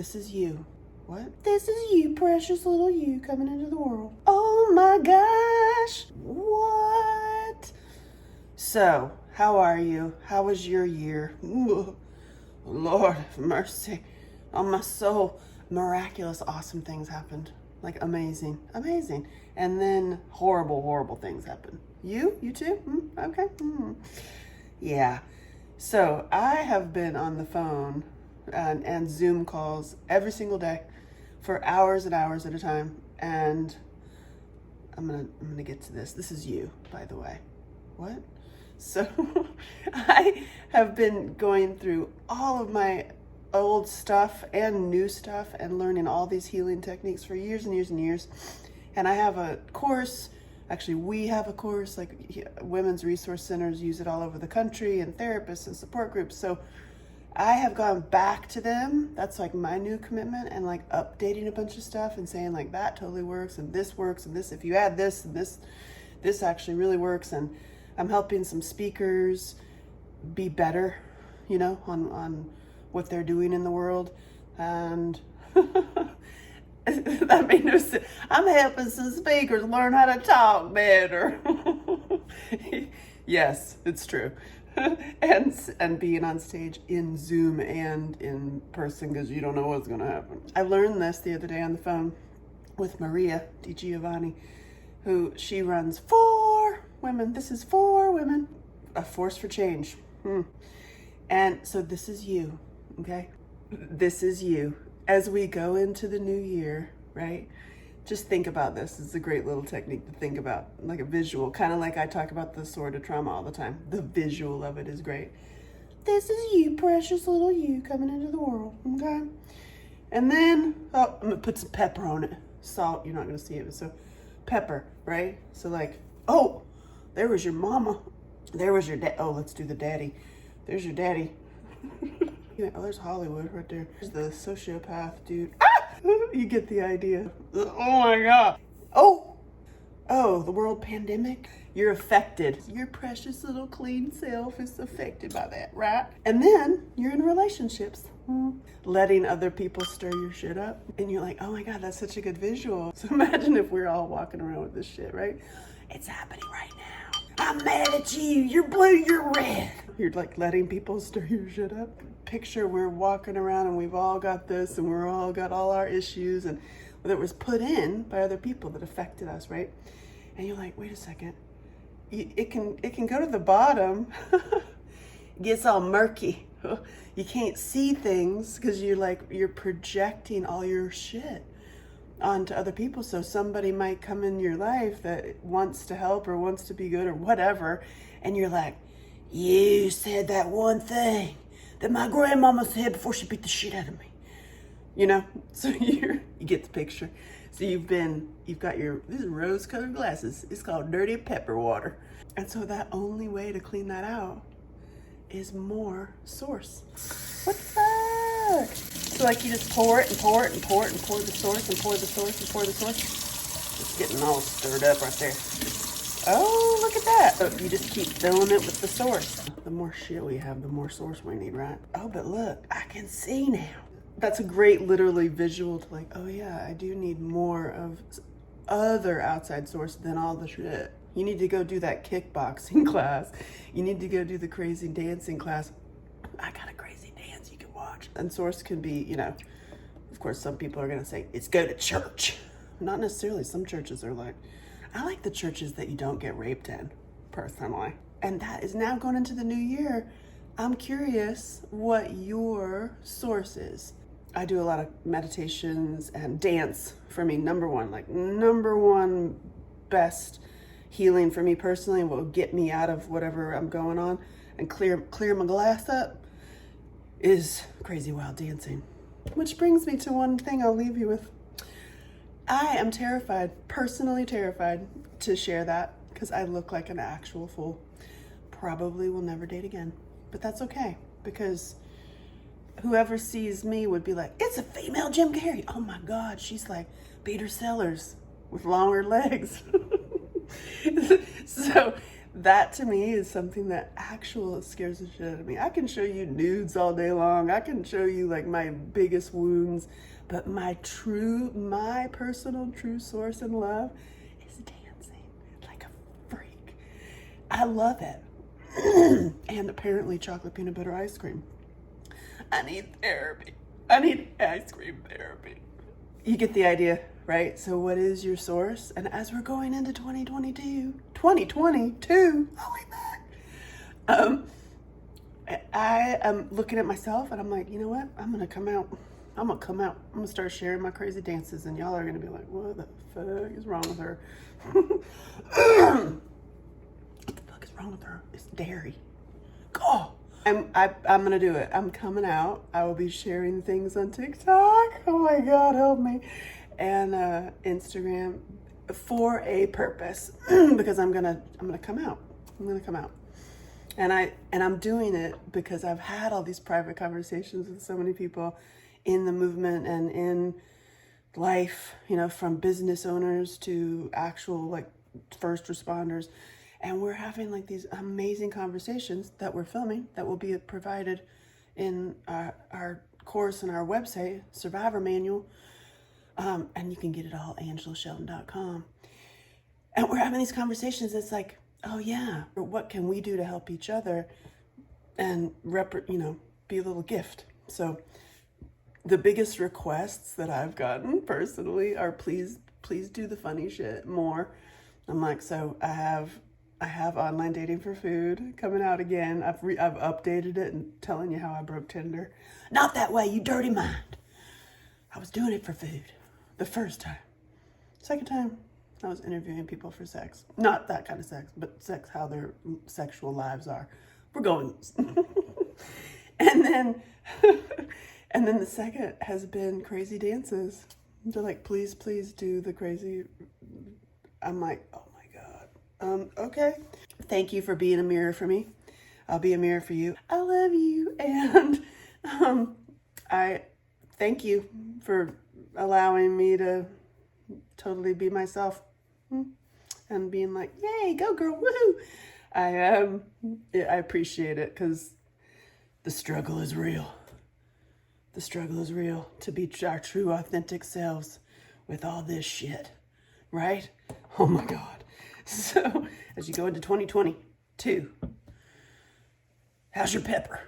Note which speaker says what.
Speaker 1: This is you. What? This is you, precious little you, coming into the world. Oh my gosh. What? So, how are you? How was your year? Ooh, Lord have mercy on my soul. Miraculous, awesome things happened. Like amazing, amazing. And then horrible, horrible things happened. You too? Okay. Yeah. So I have been on the phone and Zoom calls every single day for hours and hours at a time. And I'm gonna get to this. This is you, by the way. What? So I have been going through all of my old stuff and new stuff and learning all these healing techniques for years and years and years. And I have a course. Actually, we have a course, like women's resource centers use it all over the country, and therapists and support groups. So I have gone back to them. That's like my new commitment, and like updating a bunch of stuff and saying like that totally works and this works and this, if you add this and this actually really works. And I'm helping some speakers be better, on what they're doing in the world. And that made no sense. I'm helping some speakers learn how to talk better. Yes, it's true. and being on stage in Zoom and in person, because you don't know what's going to happen. I learned this the other day on the phone with Maria Di Giovanni, who she runs 4 women. This is 4 women, a force for change. And so this is you, okay? This is you. As we go into the new year, right? Just think about this. It's a great little technique to think about, like a visual, kind of like I talk about the sword of trauma all the time. The visual of it is great. This is you, precious little you, coming into the world, okay? And then, I'm gonna put some pepper on it. Salt, you're not gonna see it, so pepper, right? So like, oh, there was your mama. There was your dad. Oh, let's do the daddy. There's your daddy. Oh, there's Hollywood right there. There's the sociopath dude. Ah! You get the idea. Oh my God. Oh, the world pandemic. You're affected. Your precious little clean self is affected by that, right? And then you're in relationships. Letting other people stir your shit up. And you're like, oh my God, that's such a good visual. So imagine if we're all walking around with this shit, right? It's happening right now. I'm mad at you. You're blue, you're red. You're like letting people stir your shit up. Picture we're walking around and we've all got this and we're all got all our issues and that was put in by other people that affected us, right? And you're like, wait a second. It can go to the bottom. It gets all murky. You can't see things because you're projecting all your shit onto other people. So somebody might come in your life that wants to help or wants to be good or whatever, and you're like, you said that one thing that my grandmama said before she beat the shit out of me. So you get the picture. So you've got these rose-colored glasses. It's called dirty pepper water. And so that only way to clean that out is more source. What the fuck? So like you just pour it and pour it and pour it and pour the source and pour the source and pour the source. It's getting all stirred up right there. Oh, look at that. So you just keep filling it with the source. The more shit we have, the more source we need, right? Oh, but look, I can see now. That's a great literally visual to like, oh yeah, I do need more of other outside source than all the shit. You need to go do that kickboxing class. You need to go do the crazy dancing class. I got a crazy dance you can watch. And source can be, of course, some people are going to say, it's go to church. Not necessarily. Some churches are like, I like the churches that you don't get raped in, personally. And that is now going into the new year. I'm curious what your source is. I do a lot of meditations and dance for me. Number one best healing for me personally will get me out of whatever I'm going on and clear my glass up is crazy wild dancing. Which brings me to one thing I'll leave you with. I am terrified, personally terrified to share that because I look like an actual fool. Probably will never date again, but that's okay because whoever sees me would be like, it's a female Jim Carrey. Oh my God, she's like Peter Sellers with longer legs. So That to me is something that actually scares the shit out of me. I can show you nudes all day long. I can show you like my biggest wounds, but my personal true source in love is dancing like a freak. I love it. And apparently chocolate peanut butter ice cream. I need therapy. I need ice cream therapy. You get the idea, right? So what is your source? And as we're going into 2022, holy back. I am looking at myself and I'm like, you know what? I'm gonna come out. I'm gonna start sharing my crazy dances, and y'all are gonna be like, what the fuck is wrong with her? What the fuck is wrong with her? It's dairy. Oh, I'm gonna do it. I'm coming out. I will be sharing things on TikTok. Oh my God, help me. And Instagram for a purpose because I'm gonna come out. I'm gonna come out. And I'm doing it because I've had all these private conversations with so many people in the movement and in life, you know, from business owners to actual like first responders. And we're having like these amazing conversations that we're filming that will be provided in our course and our website, Survivor Manual. And you can get it all at AngelaShelton.com. And we're having these conversations. It's like, oh yeah, what can we do to help each other and be a little gift. So the biggest requests that I've gotten personally are please do the funny shit more. I'm like, so I have online dating for food coming out again. I've updated it and telling you how I broke Tinder. Not that way, you dirty mind. I was doing it for food the first time. Second time, I was interviewing people for sex. Not that kind of sex, but sex, how their sexual lives are. We're going. And then the second has been crazy dances. They're like, please do the crazy. I'm like, oh my God. Okay. Thank you for being a mirror for me. I'll be a mirror for you. I love you. And I thank you for allowing me to totally be myself and being like, yay, go girl, woohoo. I appreciate it because the struggle is real. The struggle is real to be our true authentic selves with all this shit, right? Oh my God. So as you go into 2022, how's your pepper?